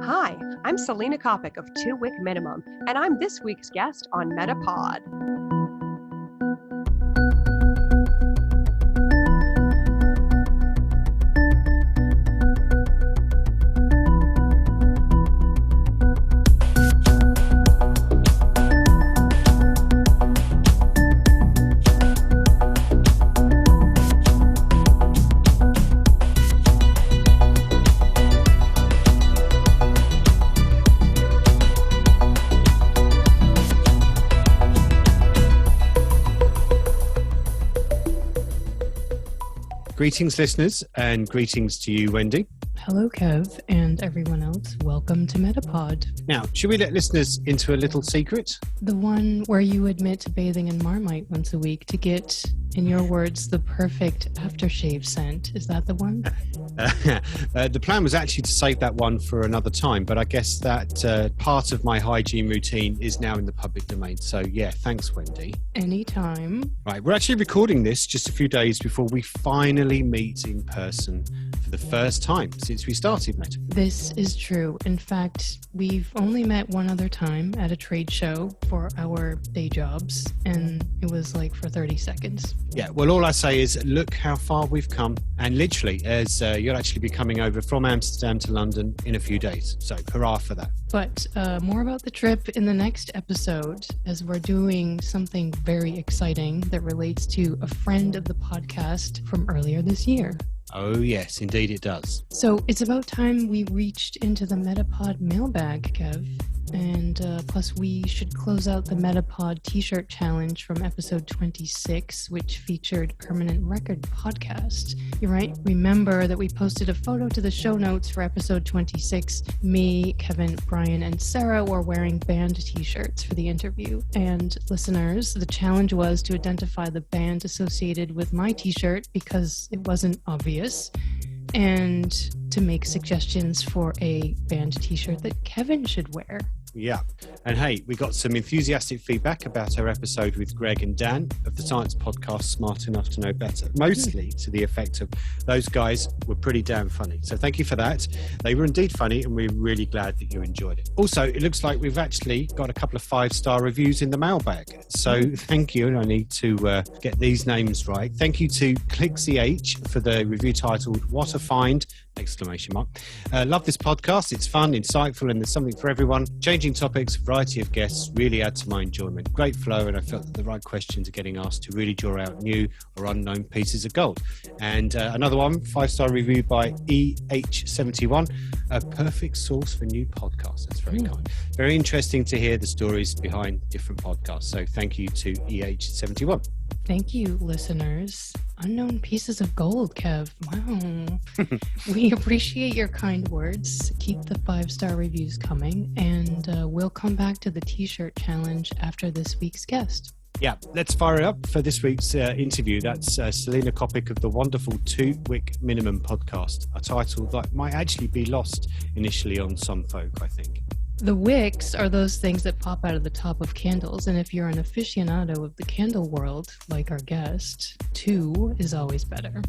Hi, I'm Selena Coppock of Two Wick Minimum, and I'm this week's guest on MetaPod. Greetings, listeners, and greetings to you, Wendy. Hello, Kev, and everyone else. Welcome to MetaPod. Now, should we let listeners into a little secret? The one where you admit to bathing in Marmite once a week to get, in your words, the perfect aftershave scent. Is that the one? The plan was actually to save that one for another time, but I guess that part of my hygiene routine is now in the public domain. So, yeah, thanks, Wendy. Anytime. Right, we're actually recording this just a few days before we finally meet in person for the first time since we started Meta. This is true. In fact, we've only met one other time at a trade show for our day jobs, and it was like for 30 seconds. Yeah, well, all I say is look how far we've come, and literally, as you'll actually be coming over from Amsterdam to London in a few days. So, hurrah for that. But more about the trip in the next episode, as we're doing something very exciting that relates to a friend of the podcast from earlier this year. Oh, yes, indeed it does. So it's about time we reached into the MetaPod mailbag, Kev. And plus, we should close out the MetaPod t-shirt challenge from episode 26, which featured Permanent Record Podcast. You're right. Remember that we posted a photo to the show notes for episode 26. Me, Kevin, Brian, and Sarah were wearing band t-shirts for the interview. And listeners, the challenge was to identify the band associated with my t-shirt because it wasn't obvious, and to make suggestions for a band t-shirt that Kevin should wear. Yeah. And hey, we got some enthusiastic feedback about our episode with Greg and Dan of the science podcast Smart Enough to Know Better, mostly to the effect of those guys were pretty damn funny. So thank you for that. They were indeed funny, and we're really glad that you enjoyed it. Also, it looks like we've actually got a couple of 5-star reviews in the mailbag. So thank you. And I need to get these names right. Thank you to ClickCH for the review titled What a Find! Love this podcast. It's fun, insightful, and there's something for everyone. Changing topics, variety of guests really add to my enjoyment. Great flow, and I felt that the right questions are getting asked to really draw out new or unknown pieces of gold. And another one, 5-star review by EH71, a perfect source for new podcasts. That's very kind. Very interesting to hear the stories behind different podcasts. So thank you to EH71. Thank you, listeners. Unknown pieces of gold, Kev. Wow. We appreciate your kind words. Keep the 5-star reviews coming, and we'll come back to the t-shirt challenge after this week's guest. Yeah, let's fire it up for this week's interview. That's Selena Coppock of the wonderful Two Wick Minimum podcast, a title that might actually be lost initially on some folk, I think. The wicks are those things that pop out of the top of candles, and if you're an aficionado of the candle world, like our guest, two is always better.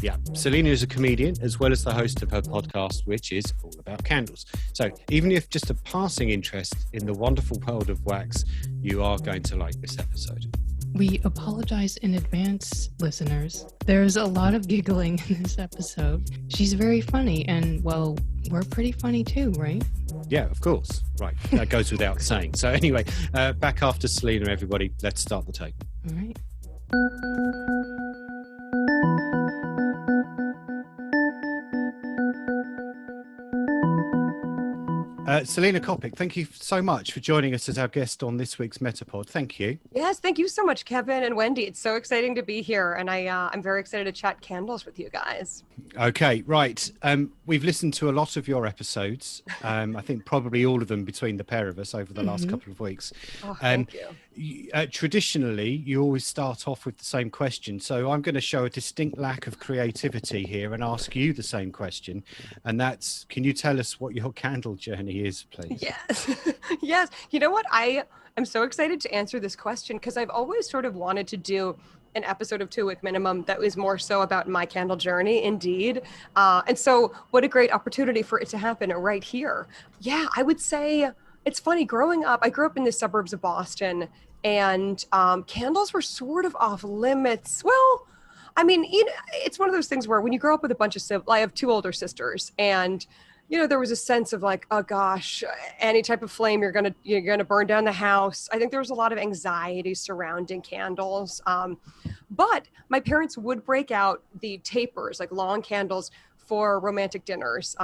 Yeah, Selena is a comedian as well as the host of her podcast, which is all about candles. So even if just a passing interest in the wonderful world of wax, you are going to like this episode. We apologize in advance, listeners. There's a lot of giggling in this episode. She's very funny, and, well, we're pretty funny too, right? Yeah, of course. Right, that goes without saying. So anyway, back after Selena, everybody. Let's start the tape. All right. Selena Coppock, thank you so much for joining us as our guest on this week's MetaPod. Thank you. Yes, thank you so much, Kevin and Wendy. It's so exciting to be here, and I'm very excited to chat candles with you guys. Okay, right. We've listened to a lot of your episodes. I think probably all of them between the pair of us over the last couple of weeks. Oh, thank you. Traditionally, you always start off with the same question. So I'm going to show a distinct lack of creativity here and ask you the same question. And that's, can you tell us what your candle journey is, please? Yes. Yes. You know what? I'm so excited to answer this question because I've always sort of wanted to do an episode of Two Wick Minimum that was more so about my candle journey, indeed. And so what a great opportunity for it to happen right here. Yeah, I would say it's funny. Growing up, I grew up in the suburbs of Boston, and candles were sort of off limits. Well, I mean, it's one of those things where when you grow up with a bunch of siblings, I have two older sisters, and there was a sense of like, oh gosh, any type of flame, you're gonna burn down the house. I think there was a lot of anxiety surrounding candles. But my parents would break out the tapers, like long candles for romantic dinners.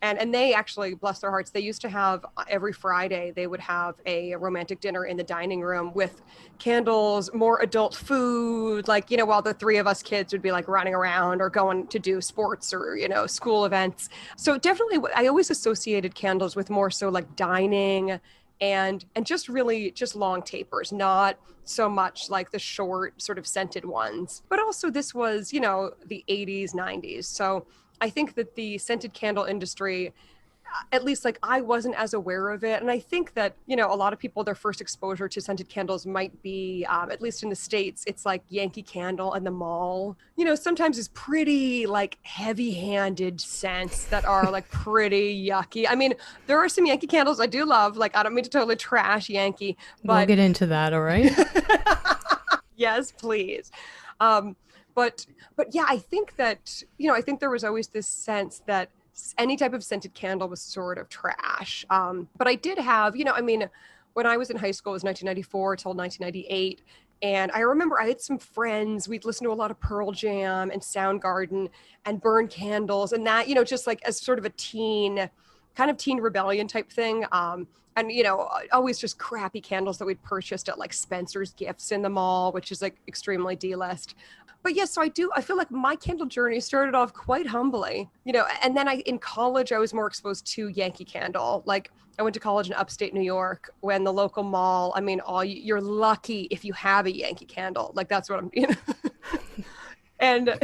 And they actually, bless their hearts, they used to have every Friday, they would have a romantic dinner in the dining room with candles, more adult food, like, while the three of us kids would be like running around or going to do sports or, school events. So definitely, I always associated candles with more so like dining and just really just long tapers, not so much like the short sort of scented ones. But also this was, the 80s, 90s. So I think that the scented candle industry, at least like I wasn't as aware of it. And I think that, a lot of people, their first exposure to scented candles might be, at least in the States, it's like Yankee Candle and the Mall, sometimes it's pretty like heavy handed scents that are like pretty yucky. I mean, there are some Yankee candles I do love. Like, I don't mean to totally trash Yankee, but we'll get into that. All right. Yes, please. But yeah, I think that, I think there was always this sense that any type of scented candle was sort of trash. But I did have, when I was in high school, it was 1994 till 1998. And I remember I had some friends, we'd listen to a lot of Pearl Jam and Soundgarden and burn candles and that, just like as sort of a teen rebellion type thing. And, always just crappy candles that we'd purchased at like Spencer's Gifts in the mall, which is like extremely D-list. But yes, so I feel like my candle journey started off quite humbly, and then in college, I was more exposed to Yankee Candle. Like I went to college in upstate New York when the local mall, I mean, you're lucky if you have a Yankee Candle. Like that's what I'm, And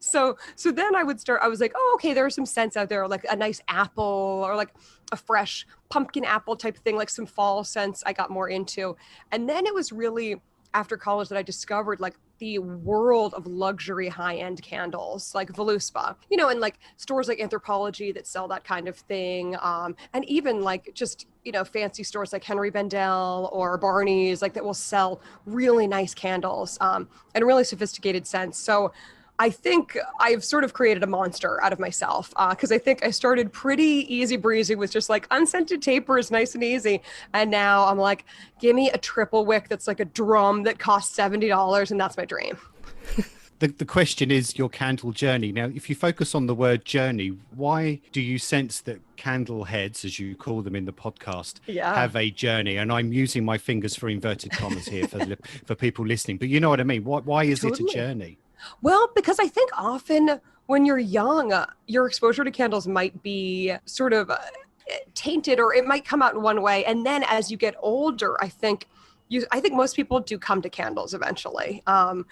so then I was like, oh, okay, there are some scents out there, like a nice apple or like a fresh pumpkin apple type thing, like some fall scents I got more into. And then it was really after college that I discovered like the world of luxury high-end candles like Voluspa, and like stores like Anthropology that sell that kind of thing. And even like just, fancy stores like Henry Bendel or Barney's, like that will sell really nice candles and really sophisticated scents. So I think I've sort of created a monster out of myself because I think I started pretty easy breezy with just like unscented tapers, nice and easy. And now I'm like, give me a triple wick that's like a drum that costs $70 and that's my dream. The question is your candle journey. Now, if you focus on the word journey, why do you sense that candleheads, as you call them in the podcast, have a journey? And I'm using my fingers for inverted commas here for people listening. But you know what I mean? Why is it a journey? Well, because I think often when you're young, your exposure to candles might be sort of tainted, or it might come out in one way. And then as you get older, I think most people do come to candles eventually. I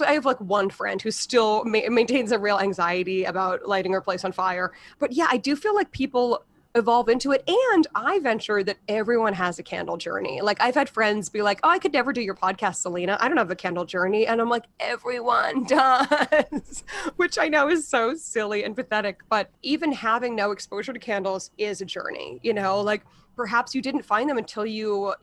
have like one friend who still maintains a real anxiety about lighting her place on fire. But yeah, I do feel like people evolve into it. And I venture that everyone has a candle journey. Like I've had friends be like, oh, I could never do your podcast, Selena. I don't have a candle journey. And I'm like, everyone does, which I know is so silly and pathetic. But even having no exposure to candles is a journey, like perhaps you didn't find them until you,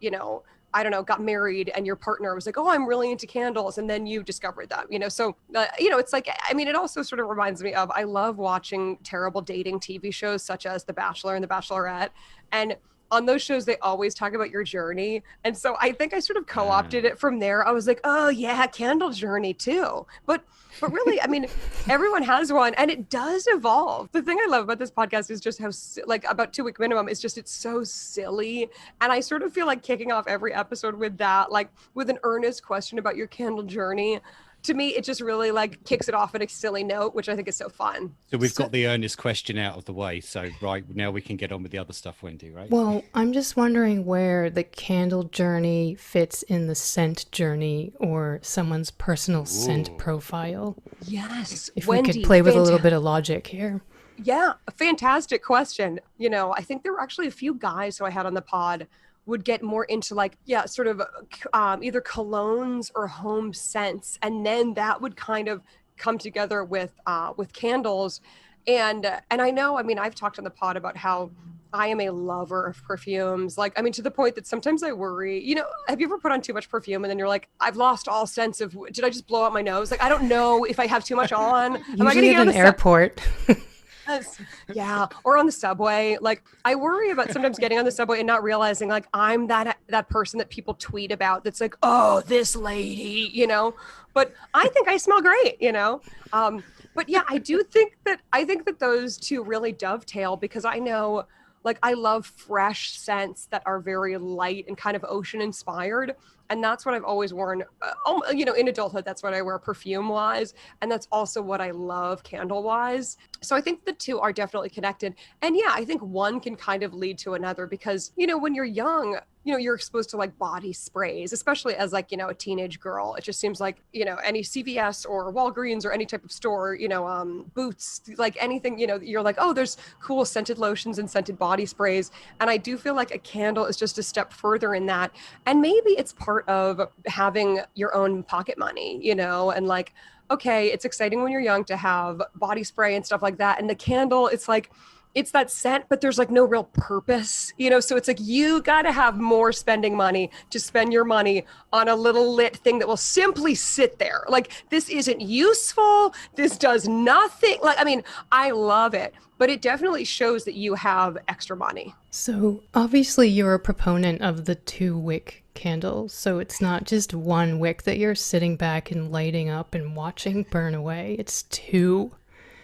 I don't know, got married and your partner was like, oh, I'm really into candles. And then you discovered them, so, it's like, I mean, it also sort of reminds me of, I love watching terrible dating TV shows such as The Bachelor and The Bachelorette. And on those shows, they always talk about your journey. And so I think I sort of co-opted it from there. I was like, oh yeah, candle journey too. But really, I mean, everyone has one and it does evolve. The thing I love about this podcast is just how, like about Two Wick Minimum, is just, it's so silly. And I sort of feel like kicking off every episode with that, like with an earnest question about your candle journey. To me, it just really like kicks it off at a silly note, which I think is so fun. So we've got the earnest question out of the way. So right now we can get on with the other stuff, Wendy, right? Well, I'm just wondering where the candle journey fits in the scent journey or someone's personal scent profile. Yes. If Wendy, we could play with a little bit of logic here. Yeah, a fantastic question. I think there were actually a few guys who I had on the pod would get more into like, yeah, sort of either colognes or home scents. And then that would kind of come together with candles. And I know, I mean, I've talked on the pod about how I am a lover of perfumes. Like, I mean, to the point that sometimes I worry, you know, have you ever put on too much perfume and then you're like, I've lost all sense of, did I just blow out my nose? Like, I don't know if I have too much on. Am I going to Usually get at on an the airport. Yes. Yeah. Or on the subway. Like, I worry about sometimes getting on the subway and not realizing like I'm that person that people tweet about that's like, oh, this lady, you know, but I think I smell great, you know? But yeah, I think that those two really dovetail because I know like I love fresh scents that are very light and kind of ocean inspired. And that's what I've always worn, you know, in adulthood, that's what I wear perfume wise. And that's also what I love candle wise. So I think the two are definitely connected. And yeah, I think one can kind of lead to another because, you know, when you're young, you know, you're exposed to like body sprays, especially as like, you know, a teenage girl. It just seems like, you know, any CVS or Walgreens or any type of store, you know, Boots, like anything, you know, you're like, oh, there's cool scented lotions and scented body sprays. And I do feel like a candle is just a step further in that. And maybe it's part of having your own pocket money, you know, and like, okay, it's exciting when you're young to have body spray and stuff like that. And the candle, it's like, it's that scent, but there's like no real purpose, you know? So it's like, you got to have more spending money to spend your money on a little lit thing that will simply sit there. Like, this isn't useful. This does nothing. Like, I mean, I love it, but it definitely shows that you have extra money. So obviously you're a proponent of the 2 wick candles. So it's not just one wick that you're sitting back and lighting up and watching burn away. It's 2.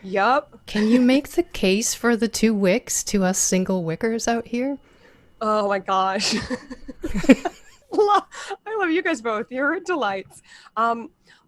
Yup. Can you make the case for the 2 wicks to us single wickers out here? Oh my gosh. I love you guys both. You're delights.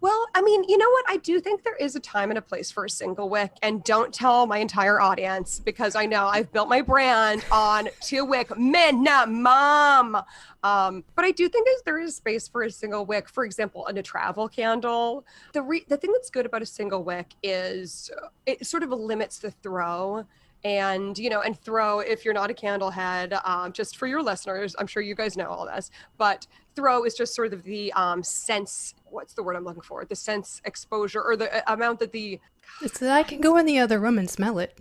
Well, I mean, you know what? I do think there is a time and a place for a single wick, and don't tell my entire audience because I know I've built my brand on 2 wick minimum. But I do think there is space for a single wick. For example, in a travel candle, the thing that's good about a single wick is it sort of limits the throw. And, you know, and throw, if you're not a candle head, just for your listeners, I'm sure you guys know all this, but throw is just sort of the sense, what's the word I'm looking for? The sense exposure or the amount that it's that I can go in the other room and smell it.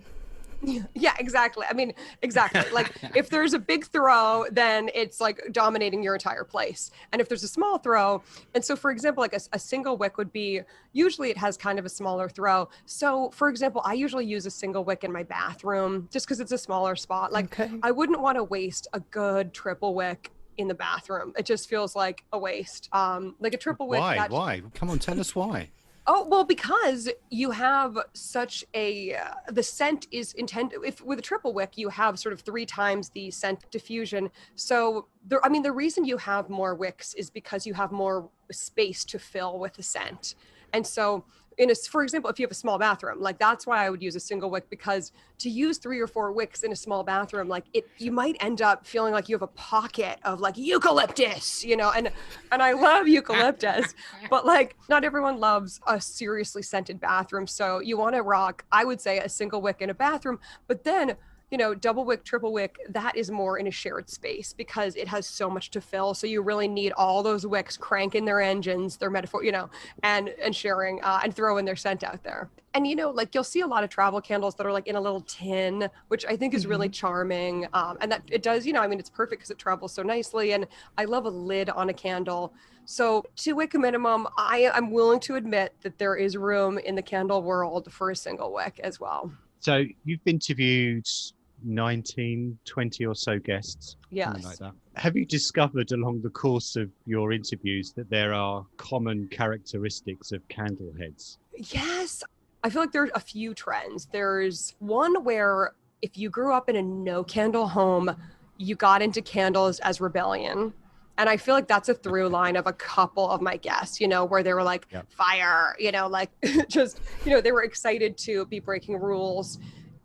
Yeah, exactly. I mean, exactly. Like if there's a big throw, then it's like dominating your entire place. And if there's a small throw, and so for example, like a single wick would be, usually it has kind of a smaller throw. So for example, I usually use a single wick in my bathroom just because it's a smaller spot. Like I wouldn't want to waste a good triple wick in the bathroom. It just feels like a waste. Like a triple wick. Why? Come on, tell us why. Oh, well, because you have such the scent is intended, if with a triple wick, you have sort of 3 times the scent diffusion. So the reason you have more wicks is because you have more space to fill with the scent. And so for example, if you have a small bathroom, like that's why I would use a single wick, because to use 3 or 4 wicks in a small bathroom, like you might end up feeling like you have a pocket of like eucalyptus, you know, and I love eucalyptus, but like not everyone loves a seriously scented bathroom. So you want to rock, I would say, a single wick in a bathroom, but then, you know, double wick, triple wick, that is more in a shared space because it has so much to fill. So you really need all those wicks cranking their engines, their metaphor, you know, and sharing and throwing their scent out there. And, you know, like you'll see a lot of travel candles that are like in a little tin, which I think is really charming. And that it does, you know, I mean, it's perfect because it travels so nicely. And I love a lid on a candle. So 2 wick minimum, I'm willing to admit that there is room in the candle world for a single wick as well. So you've interviewed 19, 20 or so guests, something like that. Have you discovered along the course of your interviews that there are common characteristics of candleheads? Yes. I feel like there's a few trends. There's one where if you grew up in a no candle home, you got into candles as rebellion. And I feel like that's a through line of a couple of my guests, you know, where they were like, fire, you know, like just, you know, they were excited to be breaking rules.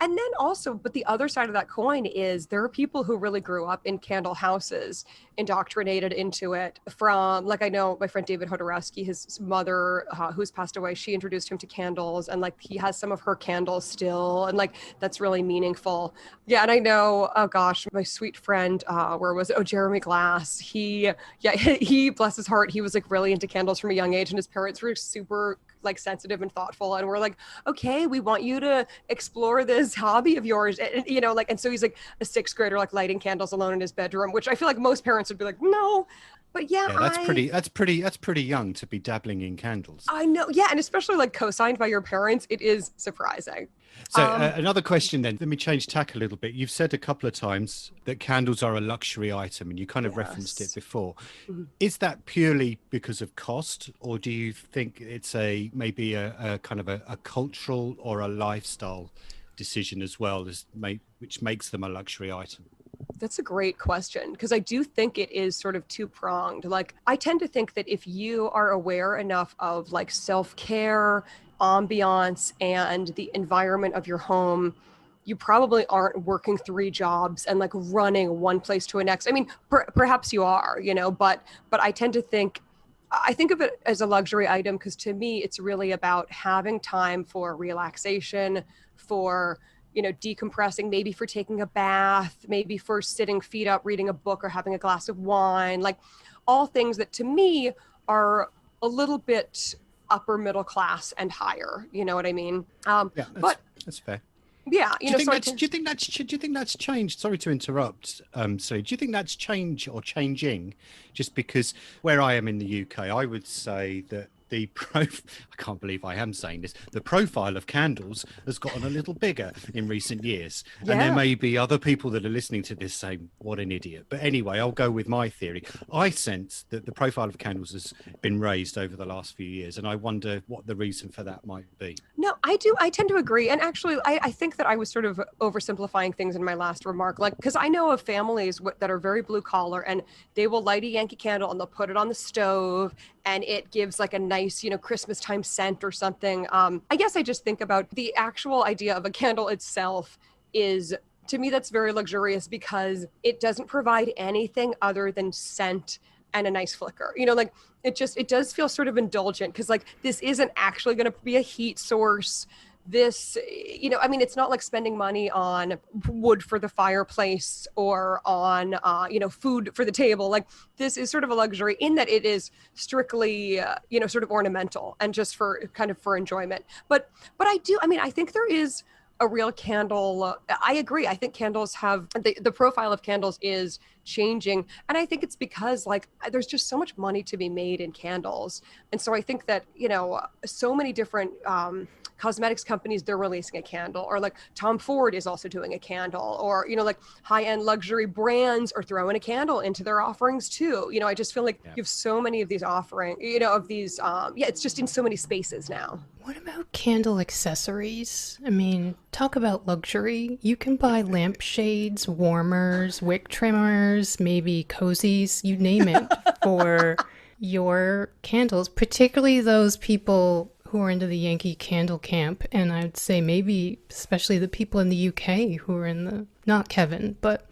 And then also, but the other side of that coin is there are people who really grew up in candle houses, indoctrinated into it from, like, I know my friend David Hodorowski, his mother, who's passed away, she introduced him to candles, and like he has some of her candles still, and like that's really meaningful. Yeah, and I know, oh gosh, my sweet friend, where was it? Oh, Jeremy Glass. He, bless his heart, he was like really into candles from a young age, and his parents were super like sensitive and thoughtful, and we're like, okay, we want you to explore this hobby of yours, and you know, like, and so he's like a sixth grader, like lighting candles alone in his bedroom, which I feel like most parents would be like, no. But yeah, that's pretty young to be dabbling in candles. I know, yeah, and especially like co-signed by your parents, it is surprising. So another question then, let me change tack a little bit. You've said a couple of times that candles are a luxury item, and you kind of referenced it before. Mm-hmm. Is that purely because of cost, or do you think it's maybe a kind of a cultural or a lifestyle decision as well, which makes them a luxury item? That's a great question, because I do think it is sort of two-pronged. Like, I tend to think that if you are aware enough of like self-care, ambiance, and the environment of your home, you probably aren't working 3 jobs and like running one place to a next. I mean, perhaps you are, you know, but I think of it as a luxury item because to me, it's really about having time for relaxation, for, you know, decompressing, maybe for taking a bath, maybe for sitting feet up, reading a book or having a glass of wine, like all things that to me are a little bit upper middle class and higher. You know what I mean? That's fair. Yeah. Do you think that's changed? Sorry to interrupt. So do you think that's changed or changing just because where I am in the UK, I would say that I can't believe I am saying this, the profile of candles has gotten a little bigger in recent years. Yeah. And there may be other people that are listening to this saying, what an idiot. But anyway, I'll go with my theory. I sense that the profile of candles has been raised over the last few years, and I wonder what the reason for that might be. No, I do. I tend to agree. And actually, I think that I was sort of oversimplifying things in my last remark, like, because I know of families that are very blue collar, and they will light a Yankee candle and they'll put it on the stove, and it gives like a nice, you know, Christmas time scent or something. I guess I just think about the actual idea of a candle itself is, to me, that's very luxurious because it doesn't provide anything other than scent and a nice flicker. You know, like it does feel sort of indulgent because like this isn't actually going to be a heat source. This, you know, I mean, it's not like spending money on wood for the fireplace or on, you know, food for the table. Like this is sort of a luxury in that it strictly, you know, sort of ornamental and just for kind of for enjoyment. But I think there is a real candle. I agree. I think candles have the profile of candles is changing. And I think it's because like there's just so much money to be made in candles. And so I think that, you know, so many different, cosmetics companies, they're releasing a candle, or like Tom Ford is also doing a candle, or, you know, like high-end luxury brands are throwing a candle into their offerings too. You know, I just feel like you have so many of these offerings, you know, of these, it's just in so many spaces now. What about candle accessories? I mean, talk about luxury. You can buy lampshades, warmers, wick trimmers, maybe cozies, you name it, for your candles, particularly those people who are into the Yankee Candle camp, and I'd say maybe especially the people in the UK who are in the, not Kevin, but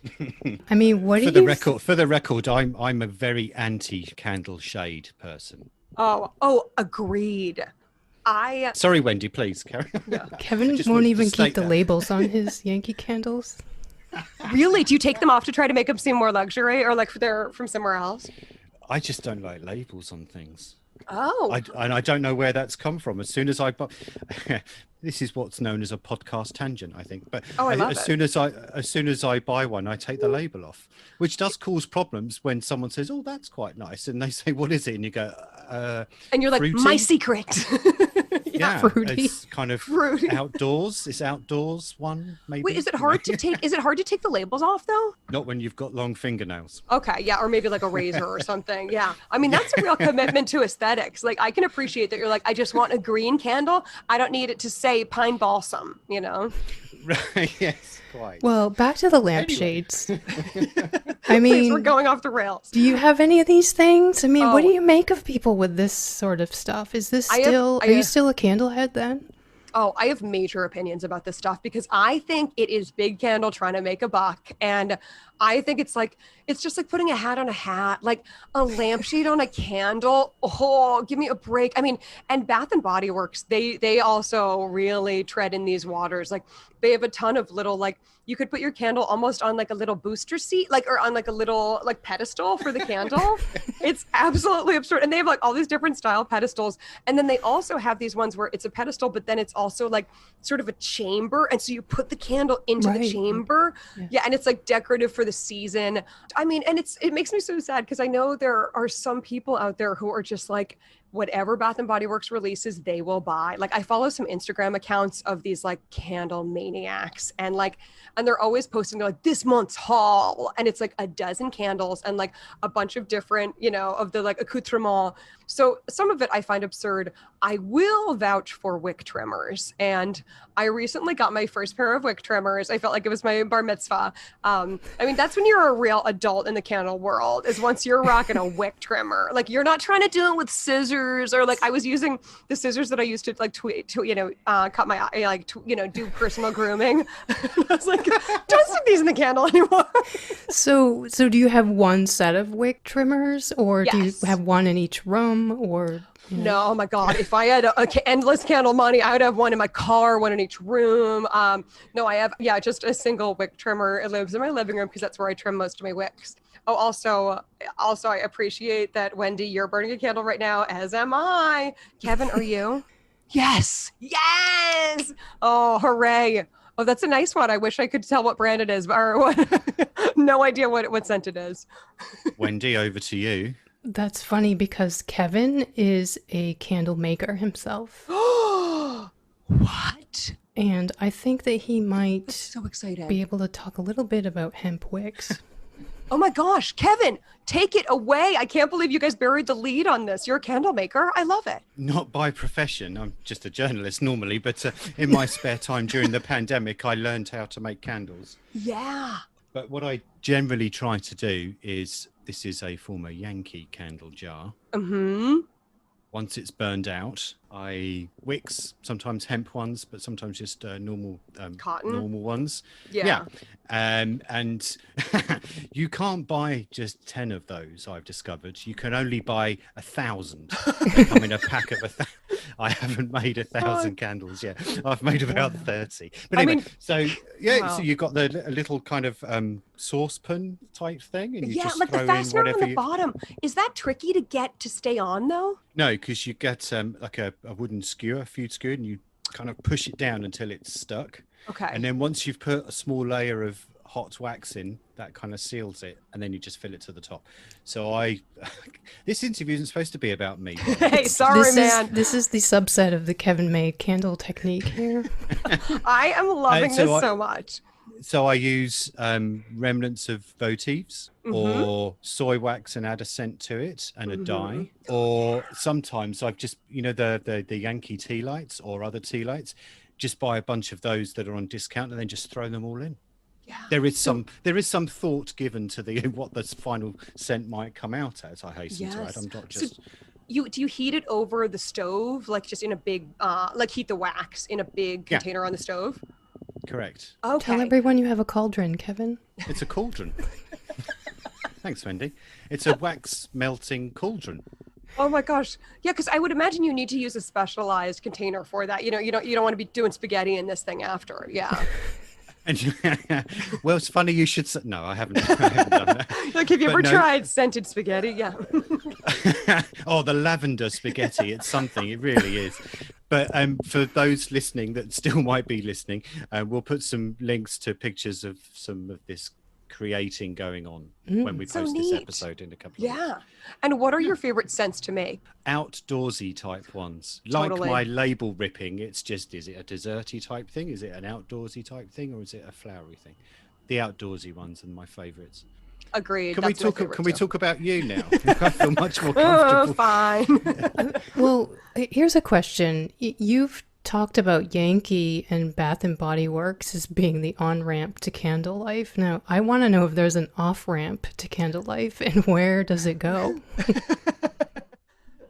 I mean, what for the record, I'm a very anti-candle shade person. Oh, agreed. Sorry, Wendy, please carry on. Yeah. Kevin won't even keep the labels on his Yankee candles. Really? Do you take them off to try to make them seem more luxury, or like they're from somewhere else? I just don't like labels on things. Oh. I don't know where that's come from. As soon as I this is what's known as a podcast tangent, I think. But as soon as I buy one, I take the label off, which does cause problems when someone says, "Oh, that's quite nice," and they say, "What is it?" And you go, and you're like, fruity? "My secret." Yeah, fruity. It's kind of fruity. Outdoors. It's outdoors one, maybe. Wait, is it hard to take? Is it hard to take the labels off though? Not when you've got long fingernails. Okay, yeah, or maybe like a razor or something. Yeah, I mean that's a real commitment to aesthetics. Like I can appreciate that you're like, I just want a green candle. I don't need it to say pine balsam. You know. Right. Yes. Quite. Well, back to the lampshades. I mean, please, we're going off the rails. Do you have any of these things? I mean, what do you make of people with this sort of stuff? Is this still? Are you still a candlehead then? Oh, I have major opinions about this stuff because I think it is Big Candle trying to make a buck. And I think it's just like putting a hat on a hat, like a lampshade on a candle. Oh, give me a break. I mean, and Bath and Body Works, they also really tread in these waters. Like they have a ton of little, like you could put your candle almost on like a little booster seat, like, or on like a little like pedestal for the candle. It's absolutely absurd. And they have like all these different style pedestals. And then they also have these ones where it's a pedestal, but then it's also like sort of a chamber. And so you put the candle into the chamber. Yeah. And it's like decorative for the season. I mean, and it makes me so sad because I know there are some people out there who are just like, whatever Bath and Body Works releases, they will buy. Like I follow some Instagram accounts of these like candle maniacs and they're always posting like this month's haul. And it's like a dozen candles and like a bunch of different, of the like accoutrement. So some of it I find absurd. I will vouch for wick trimmers. And I recently got my first pair of wick trimmers. I felt like it was my bar mitzvah. I mean, that's when you're a real adult in the candle world, is once you're rocking a wick trimmer. Like you're not trying to do it with scissors, or like I was using the scissors that I used to like cut my eye, like do personal grooming. I was like, don't stick these in the candle anymore. So do you have one set of wick trimmers, or do you have one in each room, or? No, oh my God. If I had endless candle money, I would have one in my car, one in each room. No, I have, just a single wick trimmer. It lives in my living room because that's where I trim most of my wicks. Oh, also, I appreciate that, Wendy, you're burning a candle right now, as am I. Kevin, are you? Yes. Oh, hooray. Oh, that's a nice one. I wish I could tell what brand it is, or what. No idea what scent it is. Wendy, over to you. That's funny because Kevin is a candle maker himself. What? And I think that he might so excited. Be able to talk a little bit about hemp wicks. Oh my gosh, Kevin, take it away. I can't believe you guys buried the lead on this. You're a candle maker. I love it. Not by profession. I'm just a journalist normally, but in my spare time during the pandemic, I learned how to make candles. Yeah. But what I generally try to do is, this is a former Yankee candle jar. Mm-hmm. Once it's burned out, I wicks, sometimes hemp ones, but sometimes just normal cotton, normal ones. Yeah. And you can't buy just 10 of those. I've discovered you can only buy 1,000. They come in a pack of 1,000. I haven't made 1,000 candles yet. I've made about 30. But anyway, so you've got the little kind of saucepan type thing, and you just like throw the fastener in on the bottom. Is that tricky to get to stay on though? No, because you get like a wooden skewer, feud skewer, and you kind of push it down until it's stuck. Okay. And then once you've put a small layer of hot wax in, that kind of seals it, and then you just fill it to the top. So this interview isn't supposed to be about me. Hey, sorry, man. This is the subset of the Kevin made candle technique here. I am loving this so much. So I use remnants of votives or soy wax and add a scent to it and a dye. Or sometimes I've just, the Yankee tea lights or other tea lights, just buy a bunch of those that are on discount and then just throw them all in. Yeah. There is some thought given to what the final scent might come out as, I hasten to add. I'm not just... So do you heat it over the stove, like just in a big, heat the wax in a big container on the stove? Correct. Okay. Tell everyone you have a cauldron, Kevin. It's a cauldron. Thanks, Wendy. It's a wax melting cauldron. Oh my gosh. Yeah, because I would imagine you need to use a specialized container for that. You don't want to be doing spaghetti in this thing after. Yeah. And well, it's funny you should say. No, I haven't done that. Like, have you ever tried scented spaghetti? Yeah. Oh, the lavender spaghetti. It's something. It really is. But for those listening that still might be listening, we'll put some links to pictures of some of this creating going on when we post this episode in a couple of weeks. Yeah. And what are your favorite scents to make? Outdoorsy type ones. Totally. Like my label ripping, it's just, is it a desserty type thing? Is it an outdoorsy type thing? Or is it a flowery thing? The outdoorsy ones are my favorites. Agreed. Can we talk about you now? I feel much more comfortable. Oh, fine. Well, here's a question. You've talked about Yankee and Bath and Body Works as being the on-ramp to candle life. Now, I want to know if there's an off-ramp to candle life, and where does it go?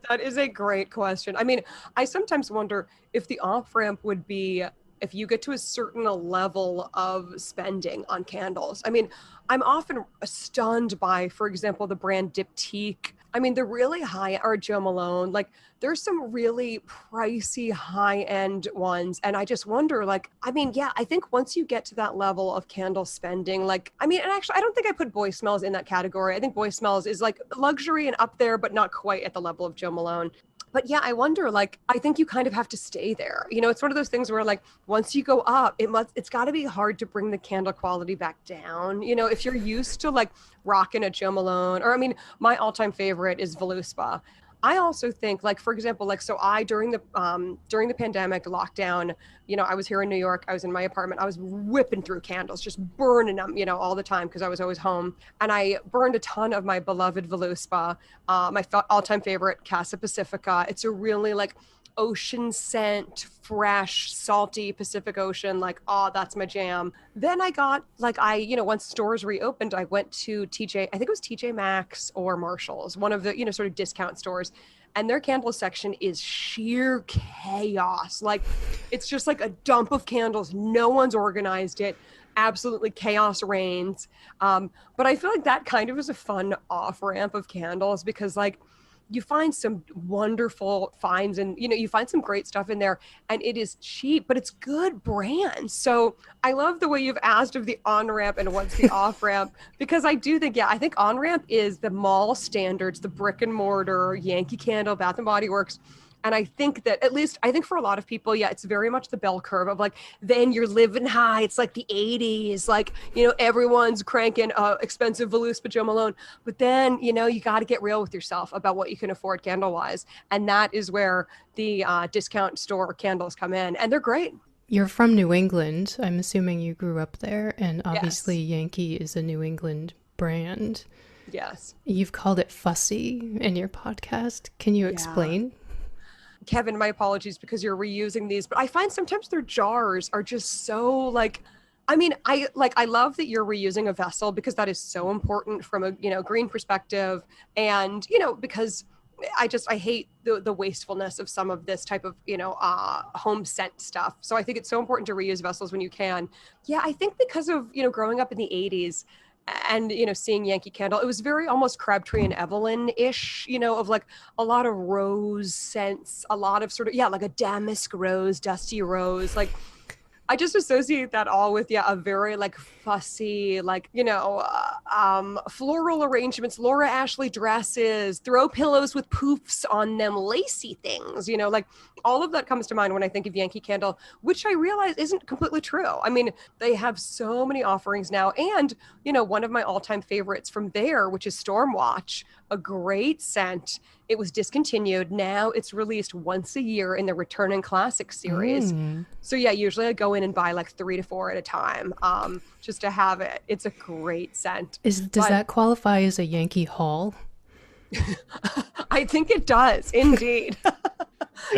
That is a great question. I mean, I sometimes wonder if the off-ramp would be if you get to a certain level of spending on candles. I mean, I'm often stunned by, for example, the brand Diptyque. I mean, the really high, or Joe Malone, like there's some really pricey high-end ones. And I just wonder, like, I mean, yeah, I think once you get to that level of candle spending, like, I mean, and actually, I don't think I put Boy Smells in that category. I think Boy Smells is like luxury and up there, but not quite at the level of Joe Malone. But yeah, I wonder, like, I think you kind of have to stay there. You know, it's one of those things where, like, once you go up, it's got to be hard to bring the candle quality back down. You know, if you're used to like rocking a Joe Malone, or I mean, my all-time favorite is Voluspa. I also think, like, for example, like, so I during the pandemic lockdown, you know, I was here in New York. I was in my apartment. I was whipping through candles, just burning them, you know, all the time because I was always home. And I burned a ton of my beloved Voluspa, my all-time favorite, Casa Pacifica. It's a really like ocean scent, fresh, salty Pacific Ocean. Like, oh, that's my jam. Then I got like, you know, once stores reopened, I went to TJ, I think it was TJ Maxx or Marshall's, one of the, you know, sort of discount stores. And their candle section is sheer chaos. Like, it's just like a dump of candles. No one's organized it. Absolutely chaos reigns. But I feel like that kind of is a fun off ramp of candles because, like, you find some wonderful finds and, you know, you find some great stuff in there and it is cheap, but it's good brands. So I love the way you've asked of the on-ramp and what's the off-ramp, because I do think, yeah, I think on-ramp is the mall standards, the brick and mortar, Yankee Candle, Bath and Body Works. And I think that, at least I think for a lot of people, yeah, it's very much the bell curve of like, then you're living high. It's like the 80s, like, you know, everyone's cranking expensive Voluspa Joe Malone. But then, you know, you got to get real with yourself about what you can afford candle wise. And that is where the discount store candles come in. And they're great. You're from New England. I'm assuming you grew up there. And obviously, Yes. Yankee is a New England brand. Yes. You've called it fussy in your podcast. Can you explain? Kevin, my apologies because you're reusing these, but I find sometimes their jars are just so like, I mean, I love that you're reusing a vessel because that is so important from a, you know, green perspective. And, you know, because I hate the wastefulness of some of this type of, you know, home scent stuff. So I think it's so important to reuse vessels when you can. Yeah, I think because of, you know, growing up in the 80s, and, you know, seeing Yankee Candle, it was very almost Crabtree and Evelyn-ish, you know, of like a lot of rose scents, a lot of sort of, yeah, like a damask rose, dusty rose. Like, I just associate that all with, yeah, a very like fussy, like, you know, floral arrangements, Laura Ashley dresses, throw pillows with poofs on them, lacy things, you know, like all of that comes to mind when I think of Yankee Candle, which I realize isn't completely true. I mean, they have so many offerings now. And, you know, one of my all-time favorites from there, which is Stormwatch, a great scent. It was discontinued. Now it's released once a year in the Return and Classic series. So yeah, usually I go in and buy like 3 to 4 at a time, just to have it. It's a great scent. Does that qualify as a Yankee haul? I think it does, indeed.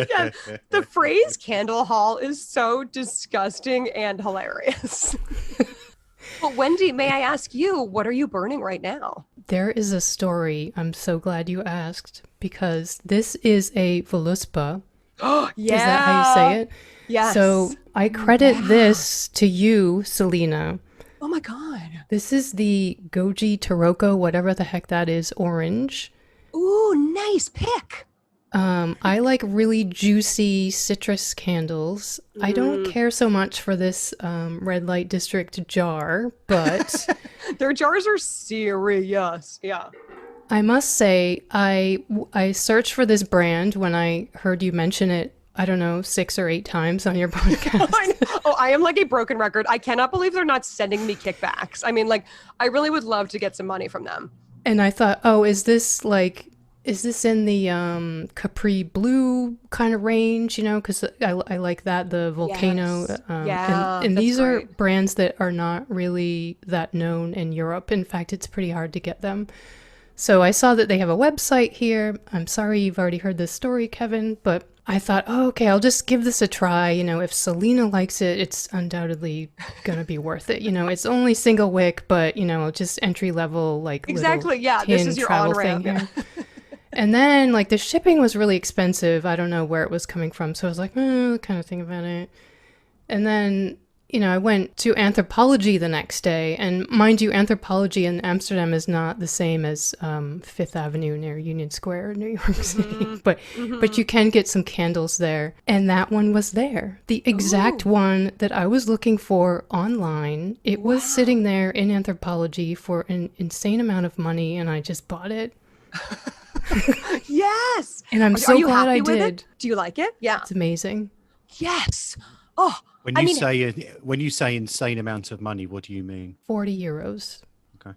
Yeah, the phrase candle haul is so disgusting and hilarious. Well, Wendy, may I ask you, what are you burning right now? There is a story. I'm so glad you asked because this is a Voluspa. Oh, yeah. Is that how you say it? Yes. So I credit this to you, Selena. Oh my God. This is the Goji Taroko, whatever the heck that is, orange. Ooh, nice pick. I like really juicy citrus candles. I don't care so much for this red light district jar, but their jars are serious. Yeah. I must say, I searched for this brand when I heard you mention it, I don't know, 6 or 8 times on your podcast. I am like a broken record. I cannot believe they're not sending me kickbacks. I mean, like, I really would love to get some money from them. And I thought, oh, is this in the Capri Blue kind of range, you know, because I like that, the Volcano. Yes. And these are brands that are not really that known in Europe. In fact, it's pretty hard to get them. So I saw that they have a website here. I'm sorry you've already heard this story, Kevin, but I thought, oh, okay, I'll just give this a try. You know, if Selena likes it, it's undoubtedly going to be worth it. You know, it's only single wick, but, you know, just entry level, like, exactly. Yeah. This is your on-ramp. And then like the shipping was really expensive. I don't know where it was coming from. So I was like, kind of think about it. And then, I went to Anthropology the next day. And mind you, Anthropology in Amsterdam is not the same as Fifth Avenue near Union Square in New York City. But you can get some candles there. And that one was there. The exact one that I was looking for online. It was sitting there in Anthropology for an insane amount of money. And I just bought it. Yes. And I'm so glad I did. It? Do you like it? Yeah. It's amazing. Yes. Oh, when you say insane amount of money, what do you mean? 40 euros. Okay.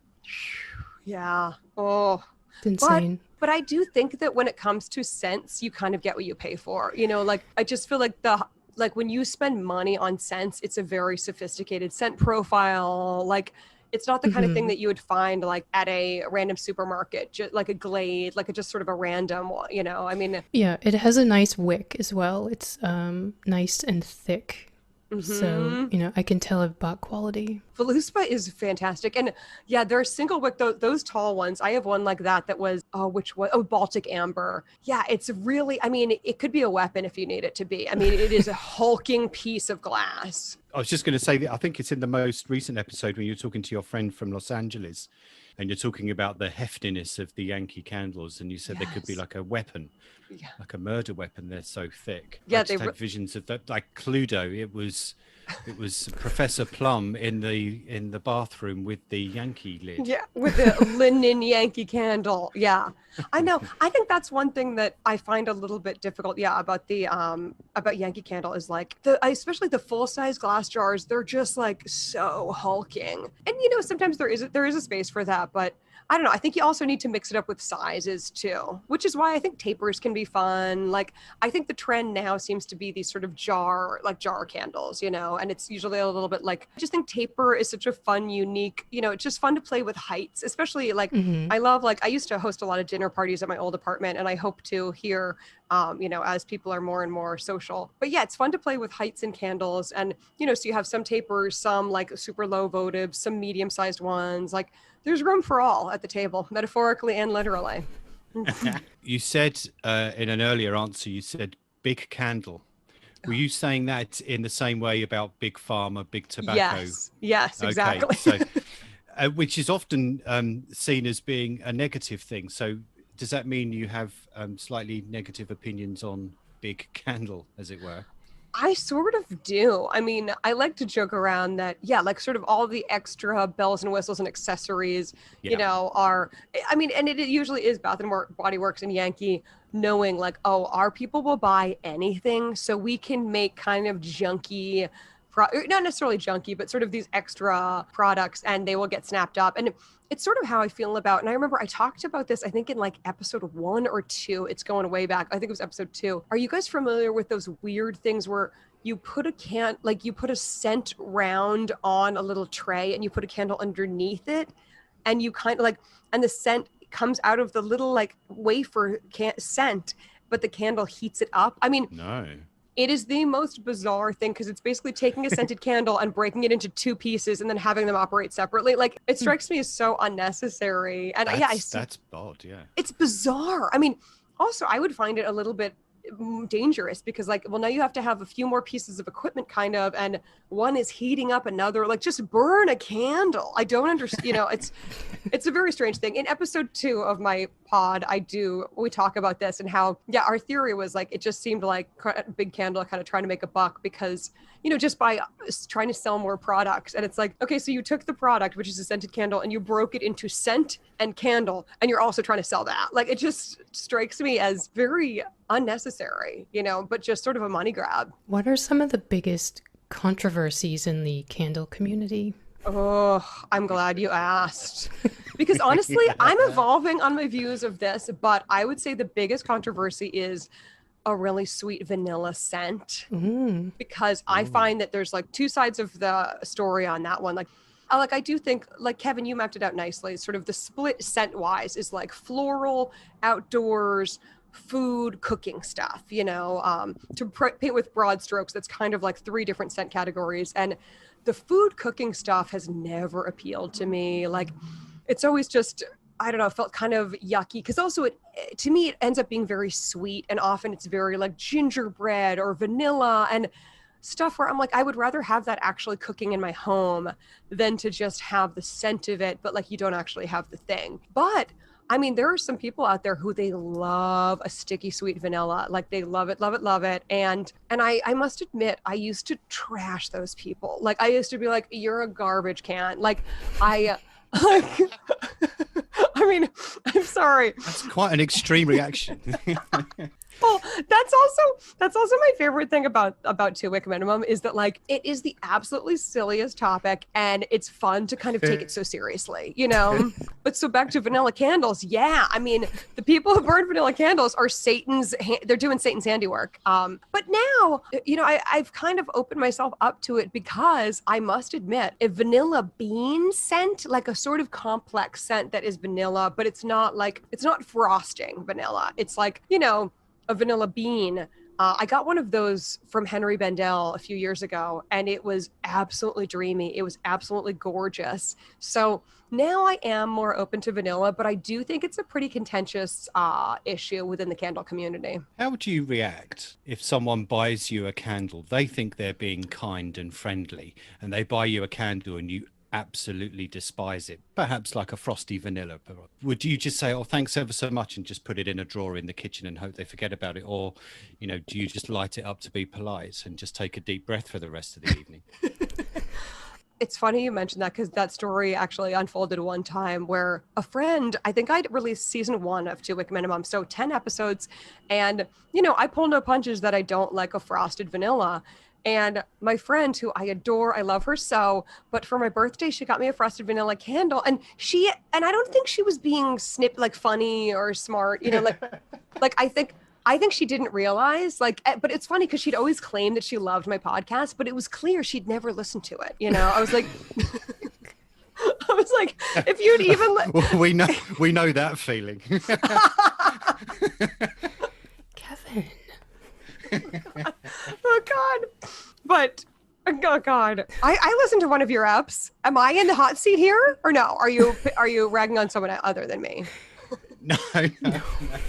Yeah. Oh, it's insane. But I do think that when it comes to scents, you kind of get what you pay for. Like I just feel like when you spend money on scents, it's a very sophisticated scent profile. Like it's not the kind of thing that you would find like at a random supermarket, just like a Glade, like just sort of a random, I mean. Yeah, it has a nice wick as well. It's nice and thick. So, I can tell I've bought quality. Voluspa is fantastic. And yeah, there are single wick, those tall ones. I have one like that was, Baltic Amber. Yeah, it's really, I mean, it could be a weapon if you need it to be. I mean, it is a hulking piece of glass. I was just going to say that I think it's in the most recent episode when you're talking to your friend from Los Angeles and you're talking about the heftiness of the Yankee candles. And you said they could be like a weapon. Yeah. Like a murder weapon. They're so thick. Yeah, I just had visions of that, like Cluedo. It was Professor Plum in the bathroom with the Yankee lid. Yeah, with the linen Yankee candle. Yeah, I know. I think that's one thing that I find a little bit difficult. Yeah, about the about Yankee Candle is like especially the full size glass jars. They're just like so hulking, and sometimes there is a space for that, but I don't know. I think you also need to mix it up with sizes too, which is why I think tapers can be fun. Like I think the trend now seems to be these sort of jar candles, and it's usually a little bit like, I just think taper is such a fun, unique, it's just fun to play with heights, especially like I love, like I used to host a lot of dinner parties at my old apartment and I hope to here, as people are more and more social. But yeah, it's fun to play with heights and candles. And, so you have some tapers, some like super low votive, some medium sized ones, like there's room for all at the table, metaphorically and literally. You said in an earlier answer, you said big candle. Were you saying that in the same way about big pharma, big tobacco? Yes, exactly. Okay, so, which is often seen as being a negative thing. So does that mean you have slightly negative opinions on big candle, as it were? I sort of do. I mean, I like to joke around that, like sort of all the extra bells and whistles and accessories, are, I mean, and it usually is Bath and Body Works and Yankee knowing like, our people will buy anything. So we can make kind of junky, not necessarily junky, but sort of these extra products and they will get snapped up. And it's sort of how I feel about, and I remember I talked about this, I think in like episode 1 or 2, it's going way back. I think it was episode 2. Are you guys familiar with those weird things where you put a scent round on a little tray and you put a candle underneath it and you kind of like, and the scent comes out of the little like wafer scent, but the candle heats it up? I mean, no. It is the most bizarre thing because it's basically taking a scented candle and breaking it into 2 pieces and then having them operate separately. Like it strikes me as so unnecessary. And that's odd. Yeah. It's bizarre. I mean, also I would find it a little bit dangerous because like, well, now you have to have a few more pieces of equipment kind of, and one is heating up another, like just burn a candle. I don't understand, it's a very strange thing. In episode 2 of my pod, we talk about this and how, our theory was like, it just seemed like Big Candle kind of trying to make a buck because, just by trying to sell more products. And it's like, okay, so you took the product, which is a scented candle, and you broke it into scent and candle, and you're also trying to sell that. Like, it just strikes me as very unnecessary, but just sort of a money grab. What are some of the biggest controversies in the candle community? Oh, I'm glad you asked. Because honestly, I'm evolving on my views of this, but I would say the biggest controversy is a really sweet vanilla scent. Because I find that there's like 2 sides of the story on that one. Like I do think, like Kevin, you mapped it out nicely. Sort of the split scent wise is like floral, outdoors, food, cooking stuff, to paint with broad strokes. That's kind of like 3 different scent categories. And the food cooking stuff has never appealed to me. Like it's always just, I don't know, felt kind of yucky because also to me, it ends up being very sweet, and often it's very like gingerbread or vanilla and stuff where I'm like, I would rather have that actually cooking in my home than to just have the scent of it, but like you don't actually have the thing. But I mean, there are some people out there who they love a sticky sweet vanilla. Like they love it, love it, love it. And I must admit, I used to trash those people. Like I used to be like, you're a garbage can. Like I I mean, I'm sorry. That's quite an extreme reaction. Well, that's also my favorite thing about Two Wick Minimum is that like it is the absolutely silliest topic and it's fun to kind of take it so seriously, you know. But so back to vanilla candles, yeah. I mean, the people who burn vanilla candles are they're doing Satan's handiwork. But now, you know, I've kind of opened myself up to it because I must admit, a vanilla bean scent, like a sort of complex scent that is vanilla, but it's not frosting vanilla. It's like, you know, a vanilla bean. I got one of those from Henry Bendel a few years ago, and it was absolutely dreamy. It was absolutely gorgeous. So now I am more open to vanilla, but I do think it's a pretty contentious issue within the candle community. How would you react if someone buys you a candle? They think they're being kind and friendly, and they buy you a candle and you absolutely despise it, perhaps like a frosty vanilla. Would you just say, oh, thanks ever so much, and just put it in a drawer in the kitchen and hope they forget about it? Or, you know, do you just light it up to be polite and just take a deep breath for the rest of the evening? It's funny you mentioned that because that story actually unfolded one time where a friend, I think I'd released season 1 of Two Wick Minimum, so 10 episodes. And, you know, I pull no punches that I don't like a frosted vanilla. And my friend, who I adore, I love her so, but for my birthday, she got me a frosted vanilla candle. And I don't think she was being like funny or smart, you know, like I think she didn't realize, like, but it's funny because she'd always claimed that she loved my podcast, but it was clear she'd never listened to it. You know, I was like, if you'd even, we know that feeling. Kevin. Oh God. But oh God, I listened to one of your apps. Am I in the hot seat here or no? Are you ragging on someone other than me? No.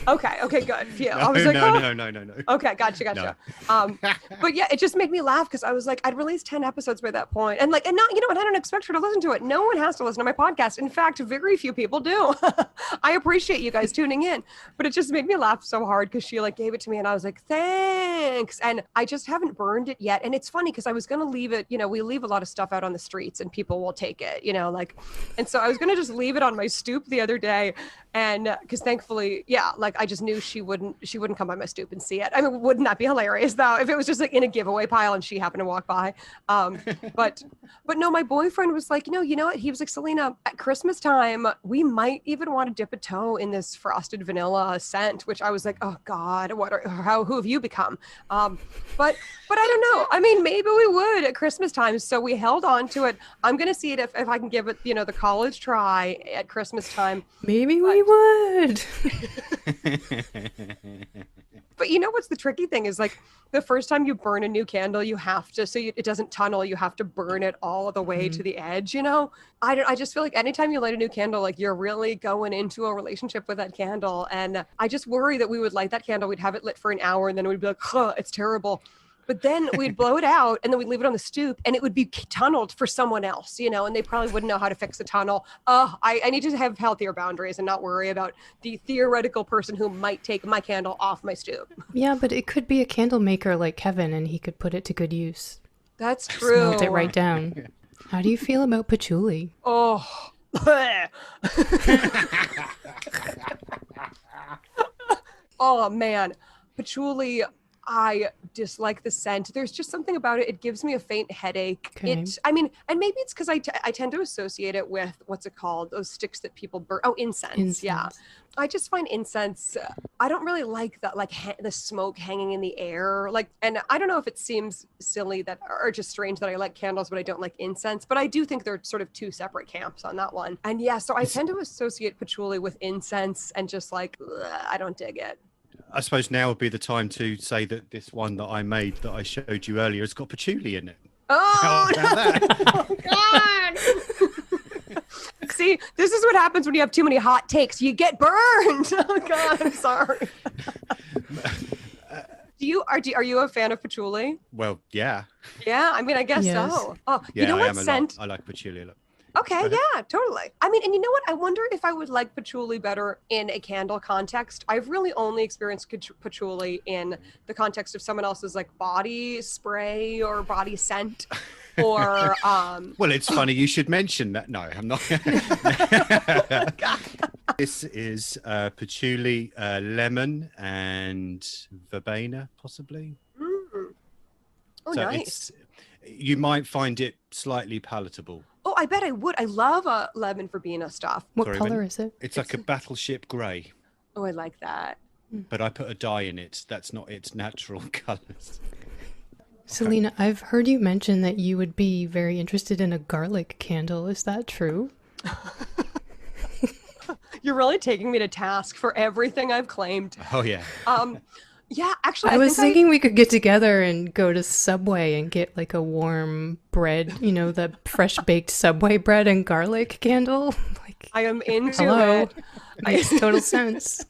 Okay, good. Phew. No, I was like, no. Okay, gotcha. No. But yeah, it just made me laugh because I was like, I'd released 10 episodes by that point, and not, you know, and I don't expect her to listen to it. No one has to listen to my podcast. In fact, very few people do. I appreciate you guys tuning in, but it just made me laugh so hard because she like gave it to me, and I was like, thanks. And I just haven't burned it yet. And it's funny because I was gonna leave it. You know, we leave a lot of stuff out on the streets, and people will take it. You know, like, and so I was gonna just leave it on my stoop the other day. And because thankfully, yeah, like I just knew she wouldn't come by my stoop and see it. I mean, wouldn't that be hilarious though if it was just like in a giveaway pile and she happened to walk by? But no, my boyfriend was like, you know what? He was like, Selena, at Christmas time, we might even want to dip a toe in this frosted vanilla scent. Which I was like, oh God, who have you become? But I don't know. I mean, maybe we would at Christmas time. So we held on to it. I'm gonna see it if I can give it, you know, the college try at Christmas time. Maybe we would. But you know what's the tricky thing is, like, the first time you burn a new candle, you have to, it doesn't tunnel, you have to burn it all the way to the edge, you know? I just feel like anytime you light a new candle, like you're really going into a relationship with that candle. And I just worry that we would light that candle, we'd have it lit for an hour, and then we'd be like, huh, it's terrible. But then we'd blow it out, and then we'd leave it on the stoop, and it would be tunneled for someone else, you know, and they probably wouldn't know how to fix the tunnel. I need to have healthier boundaries and not worry about the theoretical person who might take my candle off my stoop. Yeah, but it could be a candle maker like Kevin, and he could put it to good use. That's true. Melt it right down. How do you feel about patchouli? Oh. Oh, man. Patchouli, I dislike the scent. There's just something about it. It gives me a faint headache. Okay. I mean, and maybe it's because I tend to associate it with, what's it called? Those sticks that people burn. Oh, incense. Yeah. I just find incense, I don't really like that, like the smoke hanging in the air. Like, and I don't know if it seems silly or just strange that I like candles, but I don't like incense. But I do think they're sort of two separate camps on that one. And yeah, so I tend to associate patchouli with incense and just like, I don't dig it. I suppose now would be the time to say that this one that I made that I showed you earlier has got patchouli in it. Oh, no. Oh God. See, this is what happens happens when you have too many hot takes. You get burned. Oh God, I'm sorry. Are you a fan of patchouli? Well, yeah. Yeah, I mean, I guess Yes. so. Oh, Yeah, you know I what am a scent? lot. I like patchouli a lot. Okay, Go ahead. yeah, totally. I mean, and you know what? I wonder if I would like patchouli better in a candle context. I've really only experienced patchouli in the context of someone else's like body spray or body scent, or Well, it's funny you should mention that. No, I'm not. This is patchouli, lemon, and verbena, possibly. Mm. Oh, So nice. you might find it slightly palatable. Oh, I bet I would. I love lemon verbena stuff. What Sorry, color Vinny? is it? It's like a battleship grey, Oh, I like that. but I put a dye in it. That's not its natural colours. Selena, I've heard you mention that you would be very interested in a garlic candle. Is that true? You're really taking me to task for everything I've claimed. Oh yeah. Yeah, actually, I was think thinking we could get together and go to Subway and get like a warm bread, you know, the fresh baked Subway bread and garlic candle. Like, I am into hello. it. Makes total sense.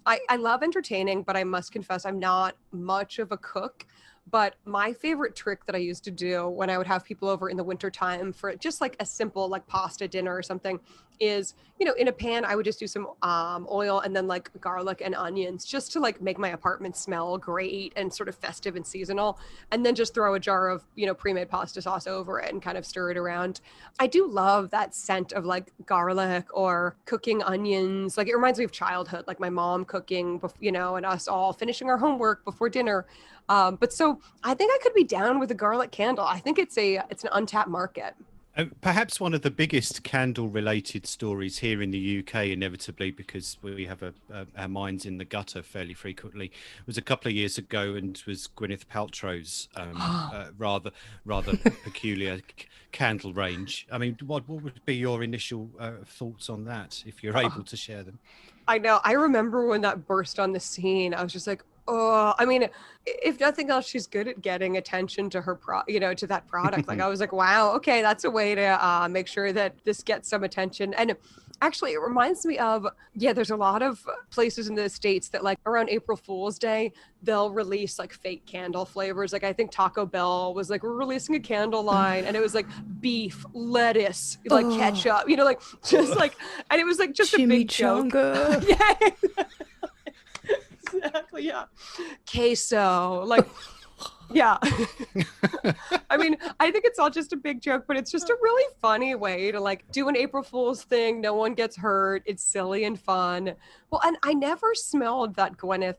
I love entertaining, but I must confess I'm not much of a cook. But my favorite trick that I used to do when I would have people over in the wintertime for just like a simple like pasta dinner or something is, you know, in a pan, I would just do some oil and then like garlic and onions just to like make my apartment smell great and sort of festive and seasonal. And then just throw a jar of, you know, pre-made pasta sauce over it and kind of stir it around. I do love that scent of like garlic or cooking onions. Like it reminds me of childhood, like my mom cooking, you know, and us all finishing our homework before dinner. But so I think I could be down with a garlic candle. I think it's an untapped market. Perhaps one of the biggest candle-related stories here in the UK, inevitably, because we have our minds in the gutter fairly frequently, was a couple of years ago, and was Gwyneth Paltrow's rather peculiar candle range. I mean, what would be your initial thoughts on that, if you're able to share them? I know. I remember when that burst on the scene. I was just like, oh, I mean, if nothing else, she's good at getting attention to her to that product. Like I was like, wow, okay, that's a way to make sure that this gets some attention. And actually, it reminds me of, there's a lot of places in the States that like around April Fool's Day, they'll release like fake candle flavors. Like I think Taco Bell was like, we're releasing a candle line, and it was like beef, lettuce, like ketchup, you know, like just like, and it was like just a big joke. Yeah. Exactly. Yeah. Queso. Like, yeah. I mean, I think it's all just a big joke, but it's just a really funny way to like do an April Fool's thing. No one gets hurt. It's silly and fun. Well, and I never smelled that Gwyneth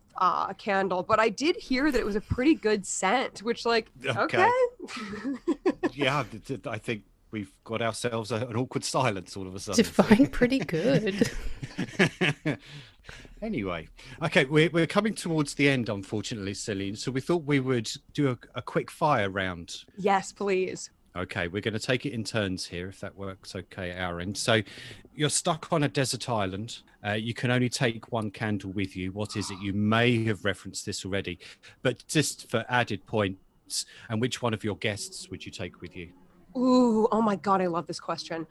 candle, but I did hear that it was a pretty good scent, which like, okay. Yeah, I think we've got ourselves an awkward silence all of a sudden. Define pretty good. Anyway, okay, we're coming towards the end, unfortunately, Celine. So we thought we would do a quick fire round. Yes, please. Okay, we're going to take it in turns here, if that works okay at our end. So you're stuck on a desert island. You can only take one candle with you. What is it? You may have referenced this already, but just for added points, and which one of your guests would you take with you? Ooh, oh my God, I love this question.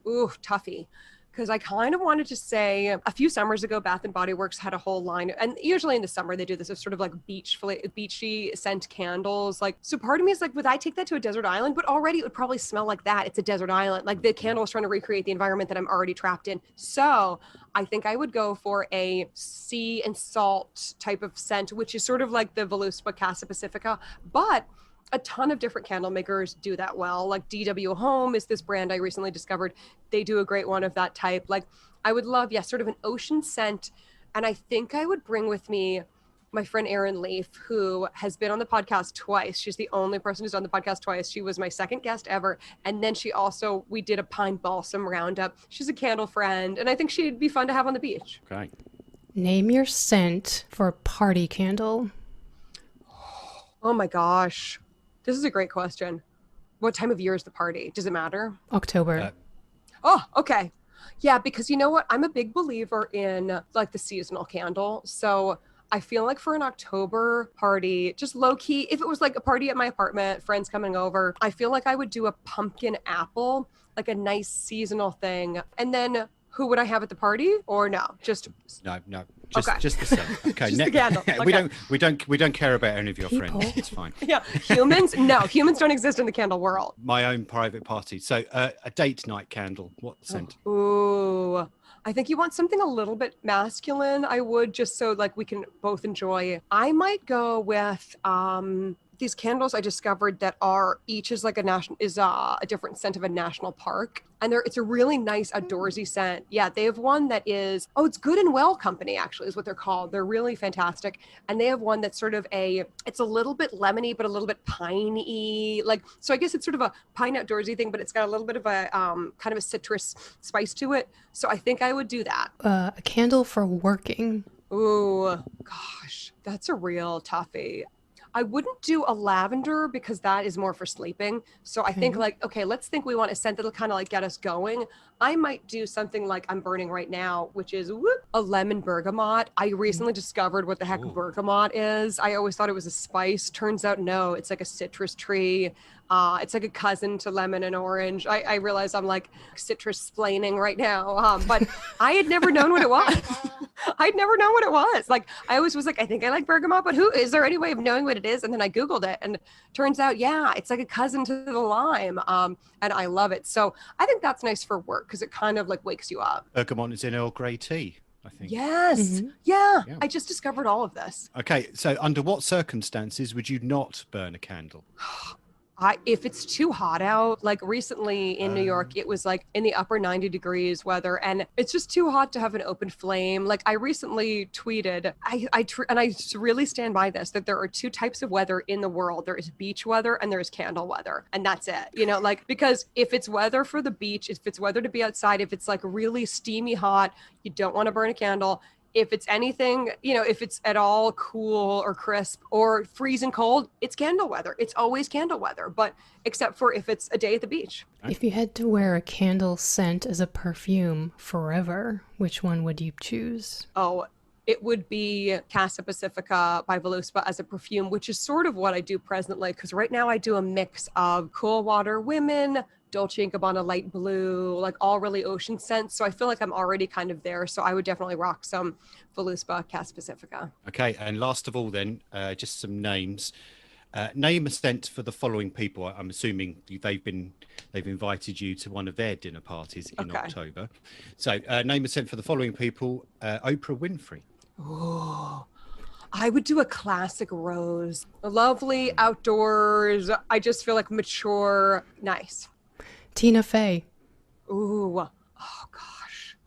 Ooh, toughie. Because I kind of wanted to say a few summers ago, Bath and Body Works had a whole line, and usually in the summer they do this as sort of like beachy scent candles. Like, so part of me is like, would I take that to a desert island? But already it would probably smell like that. It's a desert island. Like the candle is trying to recreate the environment that I'm already trapped in. So I think I would go for a sea and salt type of scent, which is sort of like the Voluspa Casa Pacifica, but a ton of different candle makers do that well. Like DW Home is this brand I recently discovered. They do a great one of that type. Like I would love, sort of an ocean scent. And I think I would bring with me my friend Erin Leaf, who has been on the podcast twice. She's the only person who's on the podcast twice. She was my second guest ever. And then we did a pine balsam roundup. She's a candle friend. And I think she'd be fun to have on the beach. Okay. Name your scent for a party candle. Oh my gosh. This is a great question. What time of year is the party? Does it matter? October. Oh, okay. Yeah, because you know what? I'm a big believer in like the seasonal candle. So I feel like for an October party, just low key, if it was like a party at my apartment, friends coming over, I feel like I would do a pumpkin apple, like a nice seasonal thing. And then who would I have at the party? Or no, just No, Okay. just the sun. Okay, Just the candle. we don't care about any of your People. friends. It's fine. yeah, humans? No, humans don't exist in the candle world. My own private party. So a date night candle. What scent? Ooh, I think you want something a little bit masculine. I would, just so like we can both enjoy. I might go with these candles I discovered that are each is like a different scent of a national park, and it's a really nice outdoorsy scent. Yeah, they have one that is it's Good and Well Company actually is what they're called. They're really fantastic, and they have one that's sort of it's a little bit lemony but a little bit piney, like, so I guess it's sort of a pine outdoorsy thing, but it's got a little bit of a kind of a citrus spice to it. So I think I would do that. A candle for working. Ooh, gosh, that's a real toughie. I wouldn't do a lavender because that is more for sleeping. So I think like, okay, let's think we want a scent that'll kind of like get us going. I might do something like I'm burning right now, which is a lemon bergamot. I recently discovered what the heck bergamot is. I always thought it was a spice. Turns out, no, it's like a citrus tree. It's like a cousin to lemon and orange. I realize I'm like citrus splaining right now, but I had never known what it was. I'd never known what it was. Like, I always was like, I think I like bergamot, but is there any way of knowing what it is? And then I Googled it, and turns out, yeah, it's like a cousin to the lime, and I love it. So I think that's nice for work because it kind of like wakes you up. Bergamot is in Earl Grey tea, I think. Yes. Yeah. I just discovered all of this. Okay, so under what circumstances would you not burn a candle? If it's too hot out, like recently in New York, it was like in the upper 90 degrees weather, and it's just too hot to have an open flame. Like I recently tweeted, and I really stand by this, that there are two types of weather in the world. There is beach weather and there is candle weather. And that's it, like, because if it's weather for the beach, if it's weather to be outside, if it's like really steamy hot, you don't want to burn a candle. If it's anything, if it's at all cool or crisp or freezing cold, it's candle weather. It's always candle weather, but except for if it's a day at the beach. If you had to wear a candle scent as a perfume forever, which one would you choose? Oh, it would be Casa Pacifica by Voluspa as a perfume, which is sort of what I do presently, because right now I do a mix of Cool Water Women, Dolce & Gabbana Light Blue, like all really ocean scents. So I feel like I'm already kind of there. So I would definitely rock some Voluspa Casa Pacifica. Okay, and last of all then, just some names. Name a scent for the following people. I'm assuming they've invited you to one of their dinner parties in October. So name a scent for the following people. Oprah Winfrey. Oh, I would do a classic rose. Lovely outdoors. I just feel like mature, nice. Tina Fey. Ooh, oh gosh.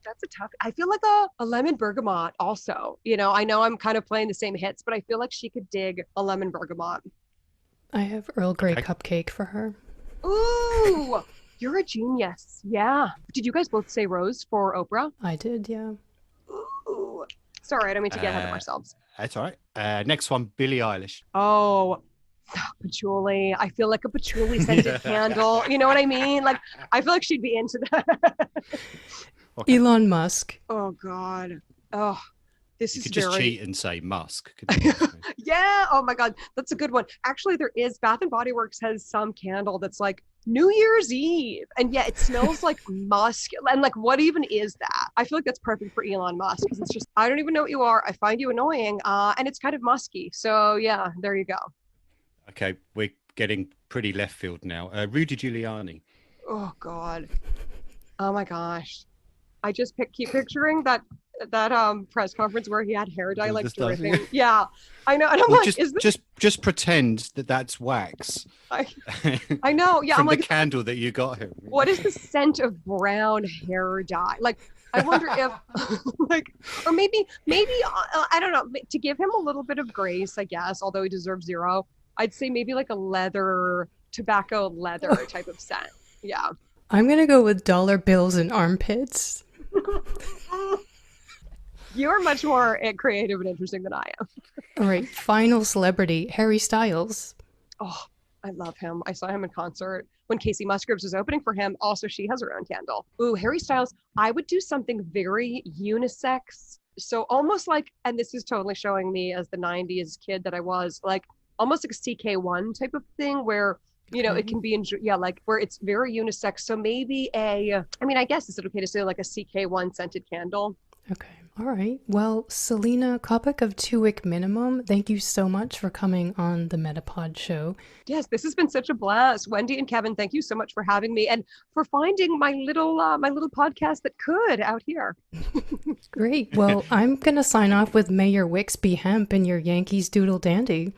That's a tough. I feel like a lemon bergamot also. I know I'm kind of playing the same hits, but I feel like she could dig a lemon bergamot. I have Earl Grey cupcake for her. Ooh, you're a genius. Yeah. Did you guys both say rose for Oprah? I did, yeah. Ooh. Sorry, I don't mean to get ahead of ourselves. That's all right. Next one, Billie Eilish. Oh, patchouli. I feel like a patchouli scented candle. You know what I mean? Like, I feel like she'd be into that. Okay. Elon Musk. Oh God. Oh, this is you could just cheat and say Musk. Yeah. Oh my God, that's a good one. Actually, there is Bath and Body Works has some candle that's like New Year's Eve, and yeah, it smells like musk. And like, what even is that? I feel like that's perfect for Elon Musk because it's just, I don't even know what you are. I find you annoying, and it's kind of musky. So yeah, there you go. Okay, we're getting pretty left field now. Rudy Giuliani. Oh God. Oh my gosh. I just keep picturing that press conference where he had hair dye like dripping. Yeah, I know. And I'm like, just pretend that's wax. I know. Yeah, from I'm like the candle that you got him. What is the scent of brown hair dye? Like, I wonder if, or maybe I don't know. To give him a little bit of grace, I guess, although he deserves zero, I'd say maybe like a tobacco leather type of scent. Yeah. I'm gonna go with dollar bills and armpits. You're much more creative and interesting than I am. All right, final celebrity, Harry Styles. Oh, I love him. I saw him in concert when Casey Musgraves was opening for him. Also, she has her own candle. Ooh, Harry Styles. I would do something very unisex, So almost like, and this is totally showing me as the 90s kid that I was, like almost like a CK1 type of thing where, you know, it can be, like where it's very unisex. So maybe I guess, is it okay to say like a CK1 scented candle? Okay. All right. Well, Selena Coppock of Two Wick Minimum, thank you so much for coming on the MetaPod show. Yes, this has been such a blast. Wendy and Kevin, thank you so much for having me and for finding my little podcast that could out here. Great. Well, I'm going to sign off with May your wicks be hemp and your Yankees doodle dandy.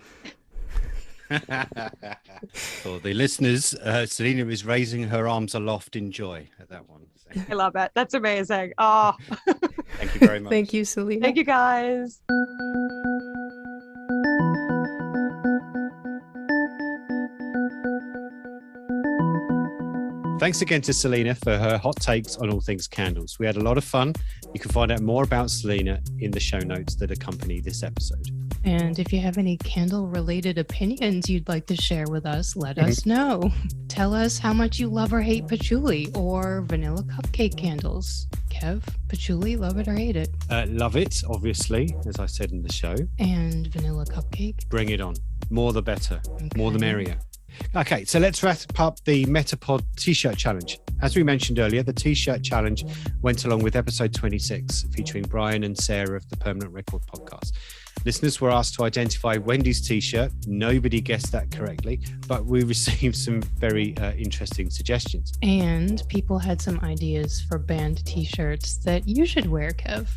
For the listeners, Selena is raising her arms aloft in joy at that one. So. I love it. That's amazing. Oh, thank you very much. Thank you, Selena. Thank you, guys. Thanks again to Selena for her hot takes on all things candles. We had a lot of fun. You can find out more about Selena in the show notes that accompany this episode. And if you have any candle-related opinions you'd like to share with us, let us know. Tell us how much you love or hate patchouli or vanilla cupcake candles. Kev, patchouli, love it or hate it? Love it, obviously, as I said in the show. And vanilla cupcake? Bring it on. More the better. Okay. More the merrier. Okay, so let's wrap up the MetaPod t-shirt challenge. As we mentioned earlier, the t-shirt challenge went along with episode 26, featuring Brian and Sarah of the Permanent Record podcast. Listeners were asked to identify Wendy's t-shirt. Nobody guessed that correctly, but we received some very interesting suggestions. And people had some ideas for band t-shirts that you should wear, Kev.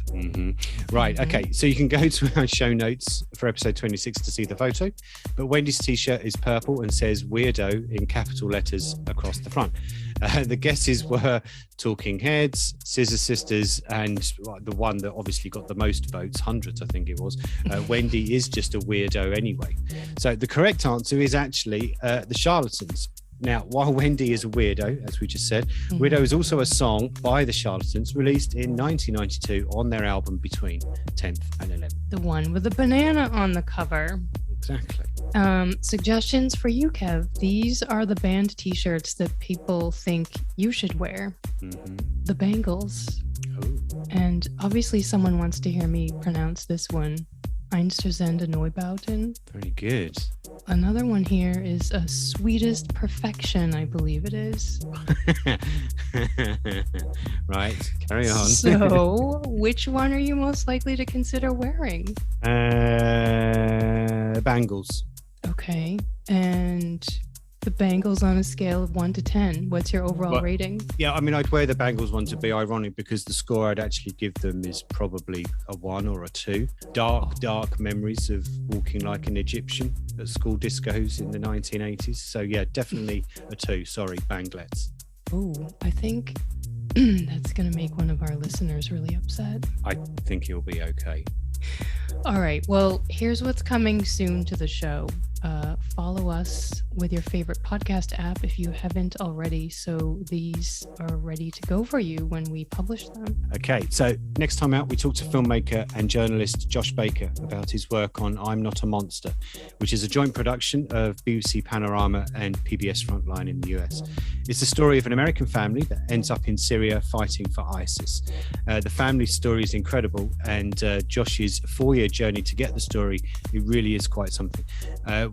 Right, okay. So you can go to our show notes for episode 26 to see the photo. But Wendy's t-shirt is purple and says weirdo in capital letters across the front. The guesses were Talking Heads, Scissor Sisters, and the one that obviously got the most votes, hundreds I think it was, Wendy is just a weirdo anyway. So the correct answer is actually the Charlatans. Now, while Wendy is a weirdo, as we just said, Weirdo is also a song by the Charlatans released in 1992 on their album Between 10th and 11th. The one with the banana on the cover. Exactly. Suggestions for you, Kev. These are the band t-shirts that people think you should wear. The Bangles. Oh. And obviously someone wants to hear me pronounce this one. Einstürzende Neubauten. Very good. Another one here is a Sweetest Perfection, I believe it is. Right, carry on. So, which one are you most likely to consider wearing? Bangles. Okay, and the Bangles on a scale of 1 to 10. What's your overall rating? Yeah, I mean, I'd wear the Bangles one to be ironic because the score I'd actually give them is probably a 1 or a 2. Dark memories of walking like an Egyptian at school discos in the 1980s. So yeah, definitely a 2. Sorry, Banglets. Oh, I think that's going to make one of our listeners really upset. I think he'll be okay. All right. Well, here's what's coming soon to the show. Follow us with your favorite podcast app if you haven't already, so these are ready to go for you when we publish them. Okay, so next time out, we talk to filmmaker and journalist Josh Baker about his work on I'm Not a Monster, which is a joint production of BBC Panorama and PBS Frontline in the US. It's the story of an American family that ends up in Syria fighting for ISIS. The family story is incredible, and Josh's 4-year journey to get the story, it really is quite something.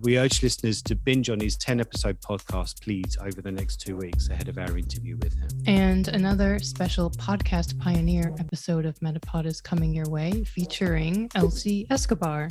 We urge listeners to binge on his 10-episode podcast, please, over the next 2 weeks ahead of our interview with him. And another special podcast pioneer episode of MetaPod is coming your way, featuring Elsie Escobar.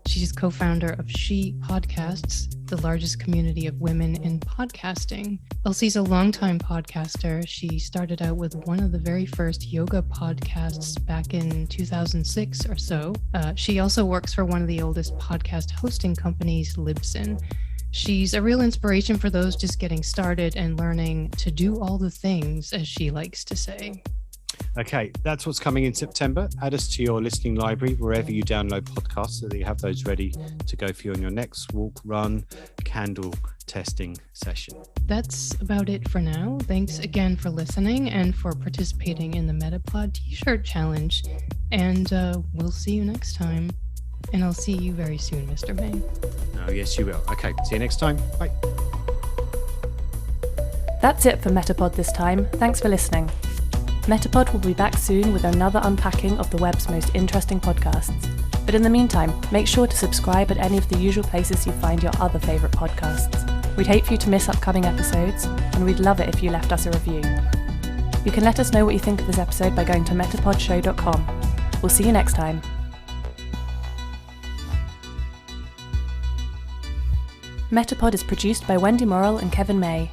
She's co-founder of She Podcasts, the largest community of women in podcasting. Elsie's a longtime podcaster. She started out with one of the very first yoga podcasts back in 2006 or so. She also works for one of the oldest podcast hosting companies, Libsyn. She's a real inspiration for those just getting started and learning to do all the things, as she likes to say. Okay, that's what's coming in September. Add us to your listening library wherever you download podcasts so that you have those ready to go for you on your next walk, run, candle testing session. That's about it for now. Thanks again for listening and for participating in the MetaPod t-shirt challenge. And we'll see you next time. And I'll see you very soon, Mr. May. Oh, yes, you will. Okay, see you next time. Bye. That's it for MetaPod this time. Thanks for listening. MetaPod will be back soon with another unpacking of the web's most interesting podcasts. But in the meantime, make sure to subscribe at any of the usual places you find your other favourite podcasts. We'd hate for you to miss upcoming episodes, and we'd love it if you left us a review. You can let us know what you think of this episode by going to metapodshow.com. We'll see you next time. MetaPod is produced by Wendy Morrill and Kevin May.